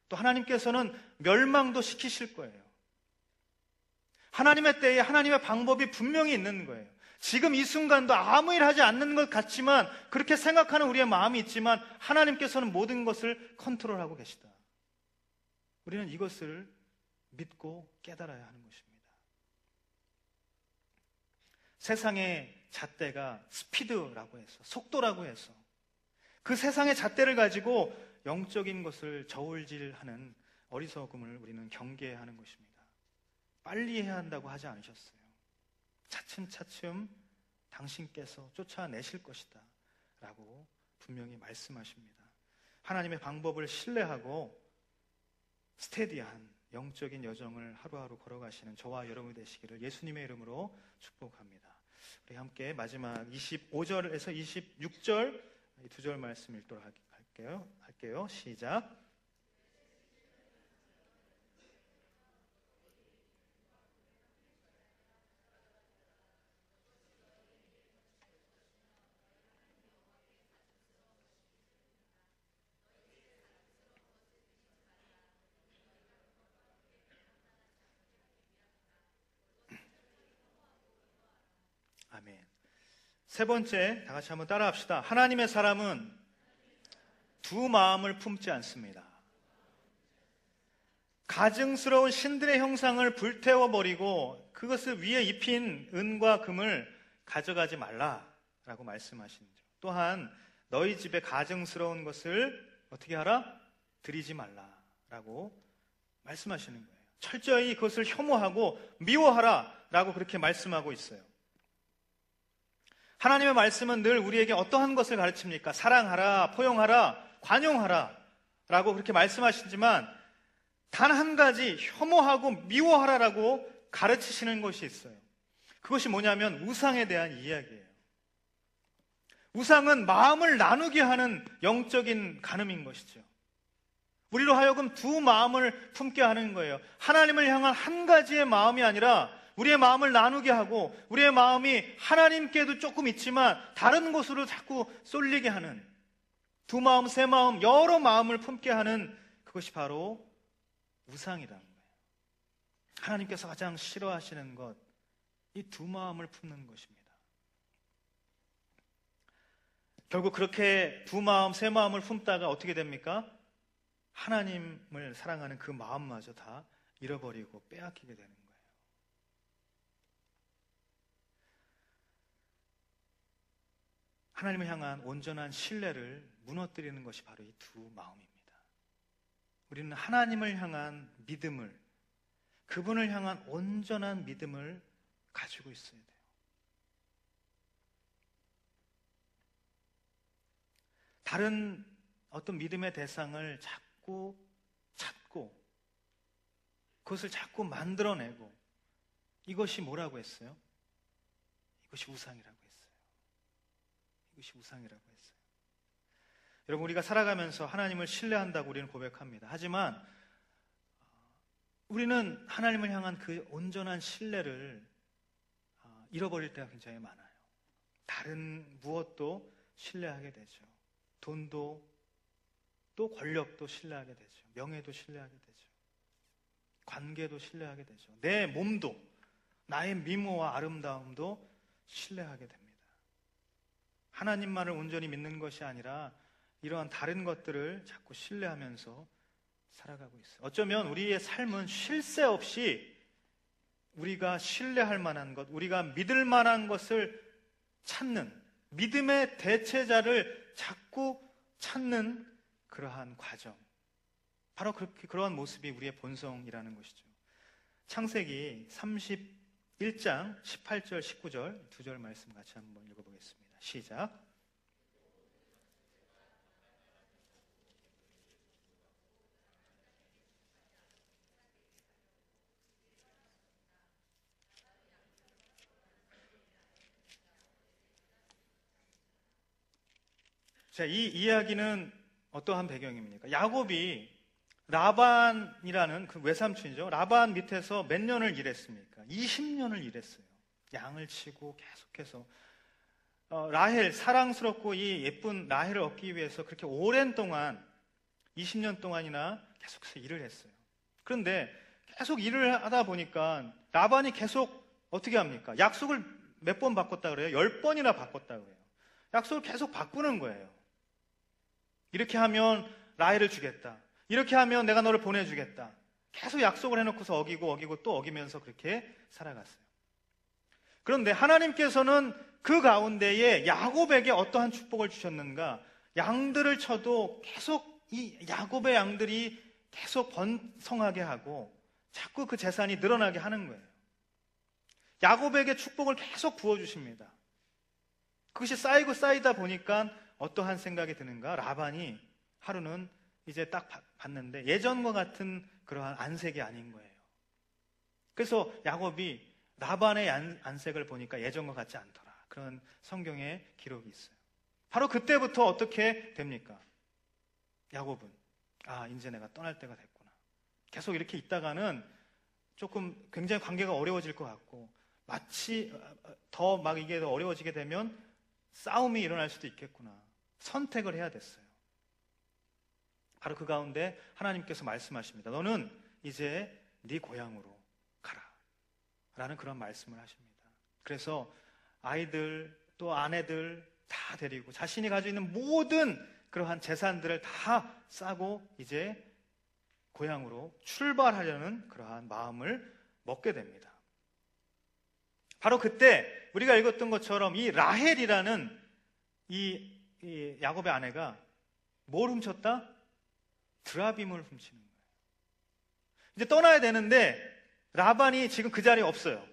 또 하나님께서는 멸망도 시키실 거예요. 하나님의 때에 하나님의 방법이 분명히 있는 거예요. 지금 이 순간도 아무 일 하지 않는 것 같지만 그렇게 생각하는 우리의 마음이 있지만 하나님께서는 모든 것을 컨트롤하고 계시다. 우리는 이것을 믿고 깨달아야 하는 것입니다. 세상의 잣대가 스피드라고 해서 속도라고 해서 그 세상의 잣대를 가지고 영적인 것을 저울질하는 어리석음을 우리는 경계해야 하는 것입니다. 빨리 해야 한다고 하지 않으셨어요. 차츰차츰 당신께서 쫓아내실 것이다 라고 분명히 말씀하십니다. 하나님의 방법을 신뢰하고 스테디한 영적인 여정을 하루하루 걸어가시는 저와 여러분이 되시기를 예수님의 이름으로 축복합니다. 우리 함께 마지막 25절에서 26절 이 2절 말씀 읽도록 할게요. 시작. 아멘. 세 번째, 다 같이 한번 따라합시다. 하나님의 사람은 두 마음을 품지 않습니다. 가증스러운 신들의 형상을 불태워버리고 그것을 위에 입힌 은과 금을 가져가지 말라라고 말씀하시죠. 또한 너희 집에 가증스러운 것을 어떻게 하라? 드리지 말라라고 라고 말씀하시는 거예요. 철저히 그것을 혐오하고 미워하라 라고 그렇게 말씀하고 있어요. 하나님의 말씀은 늘 우리에게 어떠한 것을 가르칩니까? 사랑하라, 포용하라, 관용하라 라고 그렇게 말씀하시지만 단 한 가지 혐오하고 미워하라라고 가르치시는 것이 있어요. 그것이 뭐냐면 우상에 대한 이야기예요. 우상은 마음을 나누게 하는 영적인 간음인 것이죠. 우리로 하여금 두 마음을 품게 하는 거예요. 하나님을 향한 한 가지의 마음이 아니라 우리의 마음을 나누게 하고 우리의 마음이 하나님께도 조금 있지만 다른 곳으로 자꾸 쏠리게 하는 두 마음, 세 마음, 여러 마음을 품게 하는 그것이 바로 우상이라는 거예요. 하나님께서 가장 싫어하시는 것, 이 두 마음을 품는 것입니다. 결국 그렇게 두 마음, 세 마음을 품다가 어떻게 됩니까? 하나님을 사랑하는 그 마음마저 다 잃어버리고 빼앗기게 되는 거예요. 하나님을 향한 온전한 신뢰를 무너뜨리는 것이 바로 이 두 마음입니다. 우리는 하나님을 향한 믿음을, 그분을 향한 온전한 믿음을 가지고 있어야 돼요. 다른 어떤 믿음의 대상을 자꾸 찾고 그것을 자꾸 만들어내고 이것이 뭐라고 했어요? 이것이 우상이라고 했어요. 이것이 우상이라고 했어요. 여러분, 우리가 살아가면서 하나님을 신뢰한다고 우리는 고백합니다. 하지만 우리는 하나님을 향한 그 온전한 신뢰를 잃어버릴 때가 굉장히 많아요. 다른 무엇도 신뢰하게 되죠. 돈도 또 권력도 신뢰하게 되죠. 명예도 신뢰하게 되죠. 관계도 신뢰하게 되죠. 내 몸도, 나의 미모와 아름다움도 신뢰하게 됩니다. 하나님만을 온전히 믿는 것이 아니라 이러한 다른 것들을 자꾸 신뢰하면서 살아가고 있어요. 어쩌면 우리의 삶은 쉴 새 없이 우리가 신뢰할 만한 것, 우리가 믿을 만한 것을 찾는, 믿음의 대체자를 자꾸 찾는 그러한 과정, 바로 그러한 모습이 우리의 본성이라는 것이죠. 창세기 31장 18절 19절 두 절 말씀 같이 한번 읽어보겠습니다. 시작. 자, 이 이야기는 어떠한 배경입니까? 야곱이 라반이라는 그 외삼촌이죠. 라반 밑에서 몇 년을 일했습니까? 20년을 일했어요. 양을 치고 계속해서 라헬, 사랑스럽고 이 예쁜 라헬을 얻기 위해서 그렇게 오랜 동안 20년 동안이나 계속해서 일을 했어요. 그런데 계속 일을 하다 보니까 라반이 계속 어떻게 합니까? 약속을 몇 번 바꿨다 그래요? 10번이나 바꿨다 그래요. 약속을 계속 바꾸는 거예요. 이렇게 하면 라헬을 주겠다. 이렇게 하면 내가 너를 보내주겠다. 계속 약속을 해놓고서 어기고 또 어기면서 그렇게 살아갔어요. 그런데 하나님께서는 그 가운데에 야곱에게 어떠한 축복을 주셨는가? 양들을 쳐도 계속 이 야곱의 양들이 계속 번성하게 하고 자꾸 그 재산이 늘어나게 하는 거예요. 야곱에게 축복을 계속 부어주십니다. 그것이 쌓이고 쌓이다 보니까 어떠한 생각이 드는가? 라반이 하루는 이제 딱 봤는데 예전과 같은 그러한 안색이 아닌 거예요. 그래서 야곱이 라반의 안색을 보니까 예전과 같지 않더라. 그런 성경에 기록이 있어요. 바로 그때부터 어떻게 됩니까? 야곱은 이제 내가 떠날 때가 됐구나. 계속 이렇게 있다가는 조금 굉장히 관계가 어려워질 것 같고 마치 더 막 이게 어려워지게 되면 싸움이 일어날 수도 있겠구나. 선택을 해야 됐어요. 바로 그 가운데 하나님께서 말씀하십니다. 너는 이제 네 고향으로 가라 라는 그런 말씀을 하십니다. 그래서 아이들 또 아내들 다 데리고 자신이 가지고 있는 모든 그러한 재산들을 다 싸고 이제 고향으로 출발하려는 그러한 마음을 먹게 됩니다. 바로 그때 우리가 읽었던 것처럼 이 라헬이라는 이 야곱의 아내가 뭘 훔쳤다? 드라빔을 훔치는 거예요. 이제 떠나야 되는데 라반이 지금 그 자리에 없어요.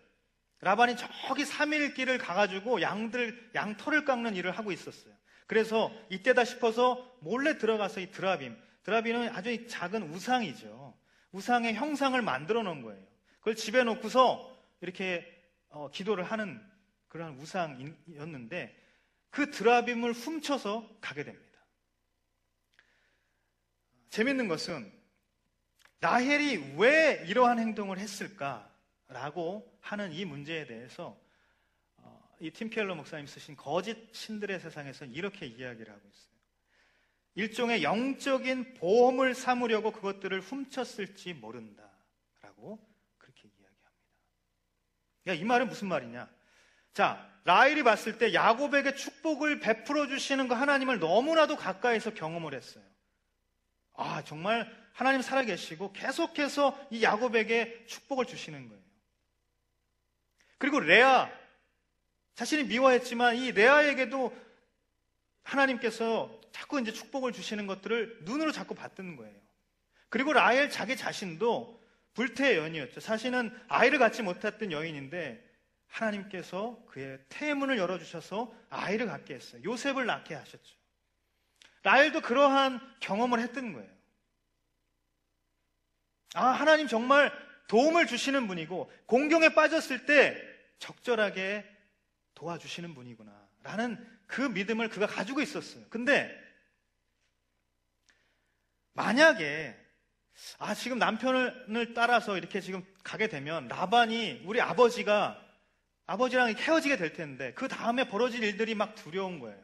라반이 저기 3일 길을 가가지고 양털을 깎는 일을 하고 있었어요. 그래서 이때다 싶어서 몰래 들어가서 이 드라빔은 아주 작은 우상이죠. 우상의 형상을 만들어 놓은 거예요. 그걸 집에 놓고서 이렇게 기도를 하는 그런 우상이었는데 그 드라빔을 훔쳐서 가게 됩니다. 재밌는 것은 라헬이 왜 이러한 행동을 했을까라고 하는 이 문제에 대해서 이 팀 켈러 목사님 쓰신 거짓 신들의 세상에서는 이렇게 이야기를 하고 있어요. 일종의 영적인 보험을 삼으려고 그것들을 훔쳤을지 모른다라고 그렇게 이야기합니다. 이 말은 무슨 말이냐? 자, 라헬이 봤을 때 야곱에게 축복을 베풀어 주시는 그 하나님을 너무나도 가까이서 경험을 했어요. 아, 정말 하나님 살아계시고 계속해서 이 야곱에게 축복을 주시는 거예요. 그리고 레아, 자신이 미워했지만 이 레아에게도 하나님께서 자꾸 이제 축복을 주시는 것들을 눈으로 자꾸 봤던 거예요. 그리고 라헬 자기 자신도 불태의 여인이었죠. 사실은 아이를 갖지 못했던 여인인데 하나님께서 그의 태문을 열어주셔서 아이를 갖게 했어요. 요셉을 낳게 하셨죠. 라헬도 그러한 경험을 했던 거예요. 아, 하나님 정말 도움을 주시는 분이고 공경에 빠졌을 때 적절하게 도와주시는 분이구나 라는 그 믿음을 그가 가지고 있었어요. 근데 만약에 지금 남편을 따라서 이렇게 지금 가게 되면 라반이 우리 아버지랑 헤어지게 될 텐데 그 다음에 벌어질 일들이 막 두려운 거예요.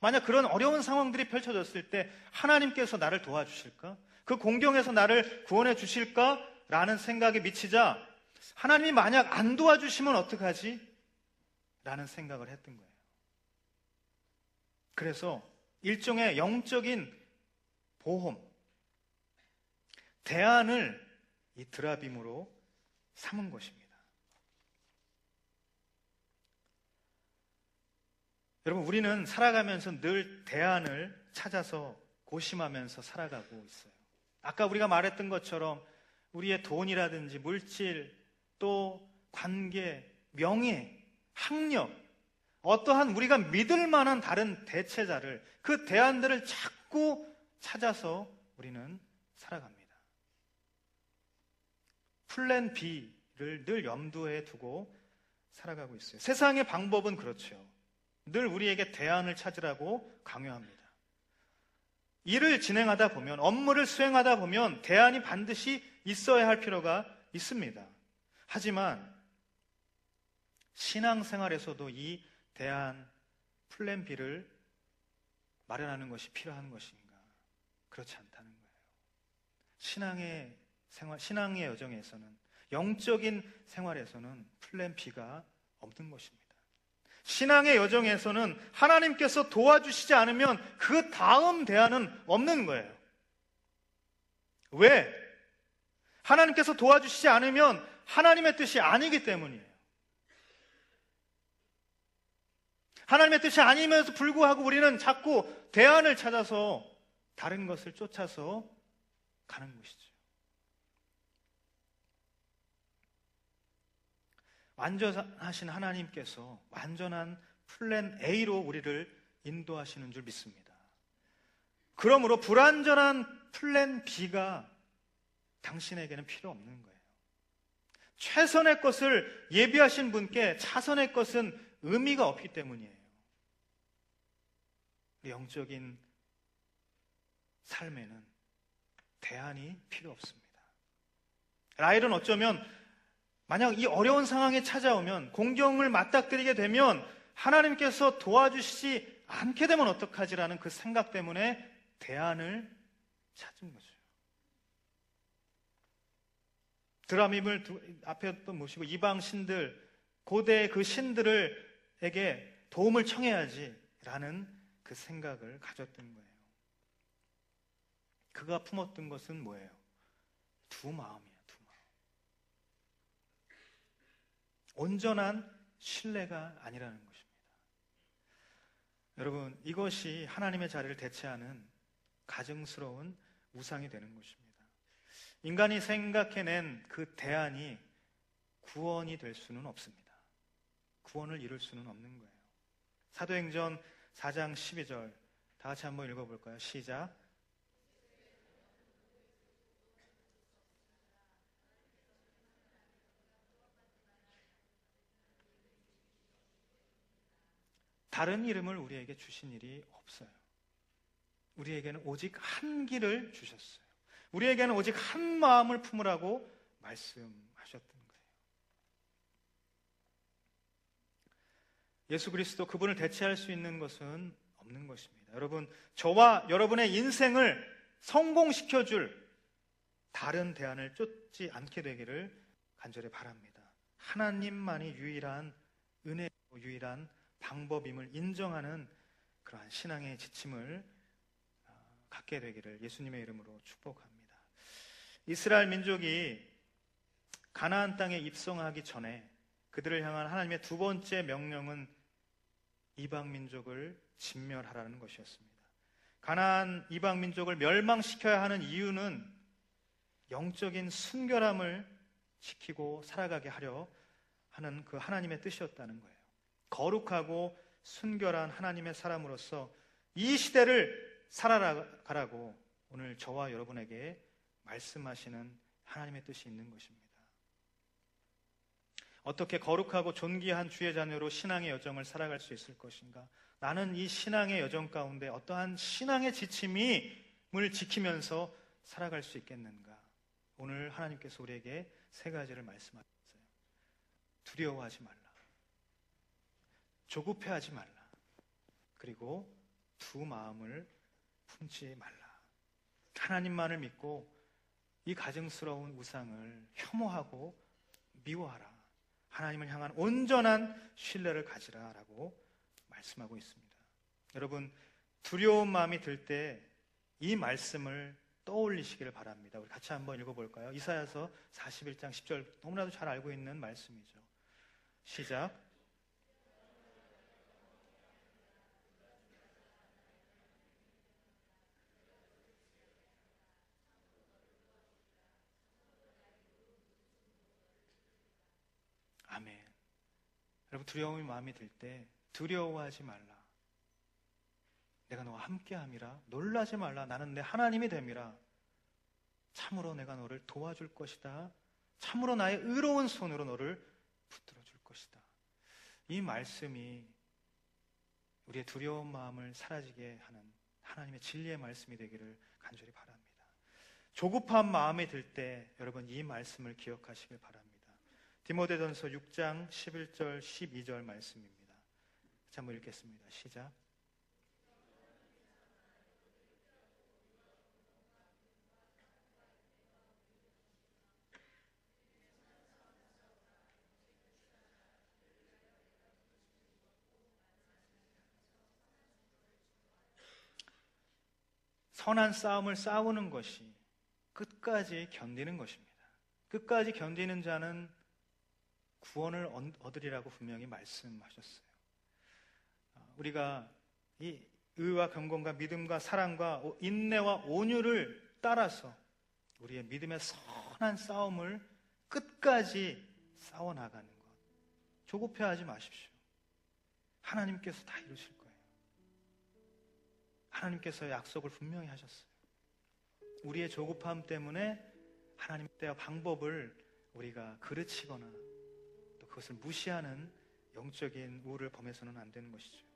만약 그런 어려운 상황들이 펼쳐졌을 때 하나님께서 나를 도와주실까? 그 공경에서 나를 구원해 주실까? 라는 생각에 미치자 하나님이 만약 안 도와주시면 어떡하지? 라는 생각을 했던 거예요. 그래서 일종의 영적인 보험, 대안을 이 드라빔으로 삼은 것입니다. 여러분, 우리는 살아가면서 늘 대안을 찾아서 고심하면서 살아가고 있어요. 아까 우리가 말했던 것처럼 우리의 돈이라든지 물질, 또 관계, 명예, 학력, 어떠한 우리가 믿을 만한 다른 대체자를, 그 대안들을 자꾸 찾아서 우리는 살아갑니다. 플랜 B를 늘 염두에 두고 살아가고 있어요. 세상의 방법은 그렇죠. 늘 우리에게 대안을 찾으라고 강요합니다. 일을 진행하다 보면, 업무를 수행하다 보면 대안이 반드시 있어야 할 필요가 있습니다. 하지만 신앙생활에서도 이 대안, 플랜 B를 마련하는 것이 필요한 것인가? 그렇지 않다는 거예요. 신앙의 여정에서는, 영적인 생활에서는 플랜 B가 없는 것입니다. 신앙의 여정에서는 하나님께서 도와주시지 않으면 그 다음 대안은 없는 거예요. 왜? 하나님께서 도와주시지 않으면 하나님의 뜻이 아니기 때문이에요. 하나님의 뜻이 아님에도 불구하고 우리는 자꾸 대안을 찾아서 다른 것을 쫓아서 가는 것이죠. 완전하신 하나님께서 완전한 플랜 A로 우리를 인도하시는 줄 믿습니다. 그러므로 불완전한 플랜 B가 당신에게는 필요 없는 거예요. 최선의 것을 예비하신 분께 차선의 것은 의미가 없기 때문이에요. 영적인 삶에는 대안이 필요 없습니다. 라헬은 어쩌면 만약 이 어려운 상황에 찾아오면, 공경을 맞닥뜨리게 되면 하나님께서 도와주시지 않게 되면 어떡하지라는 그 생각 때문에 대안을 찾은 거죠. 드라밈을 앞에 또 모시고 이방 신들, 고대의 그 신들에게 도움을 청해야지라는 그 생각을 가졌던 거예요. 그가 품었던 것은 뭐예요? 두 마음이에요. 두 마음. 온전한 신뢰가 아니라는 것입니다. 여러분, 이것이 하나님의 자리를 대체하는 가증스러운 우상이 되는 것입니다. 인간이 생각해낸 그 대안이 구원이 될 수는 없습니다. 구원을 이룰 수는 없는 거예요. 사도행전 4장 12절 다 같이 한번 읽어볼까요? 시작. 다른 이름을 우리에게 주신 일이 없어요. 우리에게는 오직 한 길을 주셨어요. 우리에게는 오직 한 마음을 품으라고 말씀하셨던 거예요. 예수 그리스도 그분을 대체할 수 있는 것은 없는 것입니다. 여러분, 저와 여러분의 인생을 성공시켜줄 다른 대안을 쫓지 않게 되기를 간절히 바랍니다. 하나님만이 유일한 은혜고 유일한 방법임을 인정하는 그러한 신앙의 지침을 갖게 되기를 예수님의 이름으로 축복합니다. 이스라엘 민족이 가나안 땅에 입성하기 전에 그들을 향한 하나님의 두 번째 명령은 이방 민족을 진멸하라는 것이었습니다. 가나안 이방 민족을 멸망시켜야 하는 이유는 영적인 순결함을 지키고 살아가게 하려 하는 그 하나님의 뜻이었다는 거예요. 거룩하고 순결한 하나님의 사람으로서 이 시대를 살아가라고 오늘 저와 여러분에게 말씀하시는 하나님의 뜻이 있는 것입니다. 어떻게 거룩하고 존귀한 주의 자녀로 신앙의 여정을 살아갈 수 있을 것인가? 나는 이 신앙의 여정 가운데 어떠한 신앙의 지침을 지키면서 살아갈 수 있겠는가? 오늘 하나님께서 우리에게 세 가지를 말씀하셨어요. 두려워하지 말라. 조급해하지 말라. 그리고 두 마음을 품지 말라. 하나님만을 믿고 이 가증스러운 우상을 혐오하고 미워하라. 하나님을 향한 온전한 신뢰를 가지라라고 말씀하고 있습니다. 여러분, 두려운 마음이 들 때 이 말씀을 떠올리시기를 바랍니다. 우리 같이 한번 읽어볼까요? 이사야서 41장 10절 너무나도 잘 알고 있는 말씀이죠. 시작. 아멘. 여러분, 두려움이 마음이 들 때 두려워하지 말라. 내가 너와 함께함이라. 놀라지 말라. 나는 내 하나님이 됨이라. 참으로 내가 너를 도와줄 것이다. 참으로 나의 의로운 손으로 너를 붙들어 줄 것이다. 이 말씀이 우리의 두려운 마음을 사라지게 하는 하나님의 진리의 말씀이 되기를 간절히 바랍니다. 조급한 마음이 들 때 여러분 이 말씀을 기억하시길 바랍니다. 디모데전서 6장 11절 12절 말씀입니다. 같이 한번 읽겠습니다. 시작. 선한 싸움을 싸우는 것이 끝까지 견디는 것입니다. 끝까지 견디는 자는 구원을 얻으리라고 분명히 말씀하셨어요. 우리가 이 의와 경건과 믿음과 사랑과 인내와 온유를 따라서 우리의 믿음의 선한 싸움을 끝까지 싸워나가는 것. 조급해하지 마십시오. 하나님께서 다 이루실 거예요. 하나님께서 약속을 분명히 하셨어요. 우리의 조급함 때문에 하나님의 때와 방법을 우리가 그르치거나 또 그것을 무시하는 영적인 우를 범해서는 안 되는 것이죠.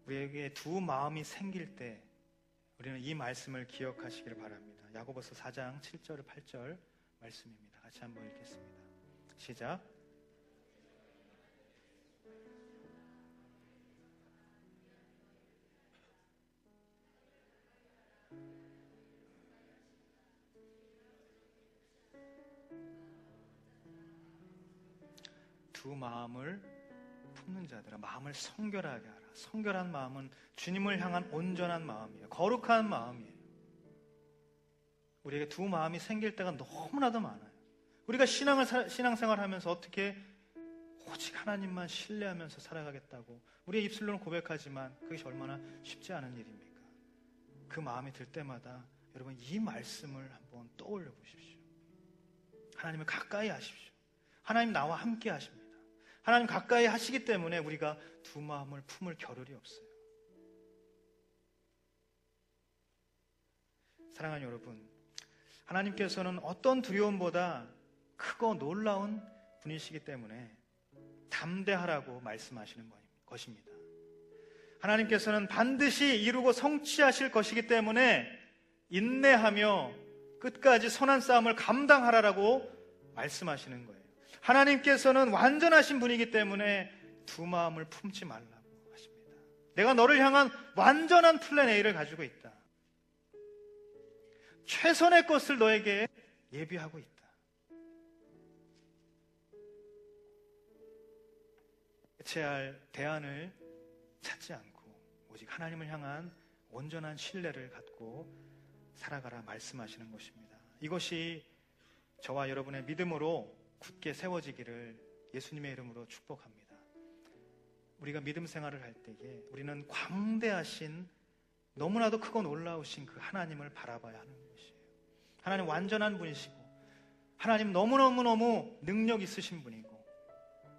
우리에게 두 마음이 생길 때 우리는 이 말씀을 기억하시길 바랍니다. 야고보서 4장 7절 8절 말씀입니다. 같이 한번 읽겠습니다. 시작. 두 마음을 품는 자들아 마음을 성결하게 하라. 성결한 마음은 주님을 향한 온전한 마음이에요. 거룩한 마음이에요. 우리에게 두 마음이 생길 때가 너무나도 많아요. 우리가 신앙생활을 하면서 어떻게 오직 하나님만 신뢰하면서 살아가겠다고 우리의 입술로는 고백하지만 그것이 얼마나 쉽지 않은 일입니까? 그 마음이 들 때마다 여러분, 이 말씀을 한번 떠올려 보십시오. 하나님을 가까이 하십시오. 하나님 나와 함께 하십니다. 하나님 가까이 하시기 때문에 우리가 두 마음을 품을 겨를이 없어요. 사랑하는 여러분, 하나님께서는 어떤 두려움보다 크고 놀라운 분이시기 때문에 담대하라고 말씀하시는 것입니다. 하나님께서는 반드시 이루고 성취하실 것이기 때문에 인내하며 끝까지 선한 싸움을 감당하라라고 말씀하시는 거예요. 하나님께서는 완전하신 분이기 때문에 두 마음을 품지 말라고 하십니다. 내가 너를 향한 완전한 플랜 A를 가지고 있다. 최선의 것을 너에게 예비하고 있다. 대체할 대안을 찾지 않고 오직 하나님을 향한 온전한 신뢰를 갖고 살아가라 말씀하시는 것입니다. 이것이 저와 여러분의 믿음으로 굳게 세워지기를 예수님의 이름으로 축복합니다. 우리가 믿음 생활을 할 때에 우리는 광대하신, 너무나도 크고 놀라우신 그 하나님을 바라봐야 하는 것이에요. 하나님 완전한 분이시고, 하나님 너무너무너무 능력 있으신 분이고,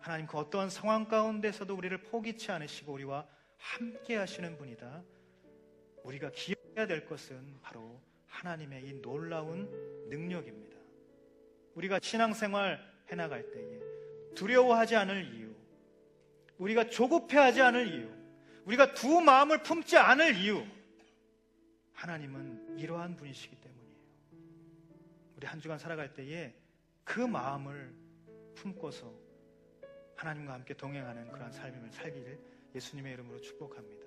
하나님 그 어떠한 상황 가운데서도 우리를 포기치 않으시고 우리와 함께 하시는 분이다. 우리가 기억해야 될 것은 바로 하나님의 이 놀라운 능력입니다. 우리가 신앙생활 해나갈 때에 두려워하지 않을 이유, 우리가 조급해하지 않을 이유, 우리가 두 마음을 품지 않을 이유, 하나님은 이러한 분이시기 때문이에요. 우리 한 주간 살아갈 때에 그 마음을 품고서 하나님과 함께 동행하는 그런 삶을 살기를 예수님의 이름으로 축복합니다.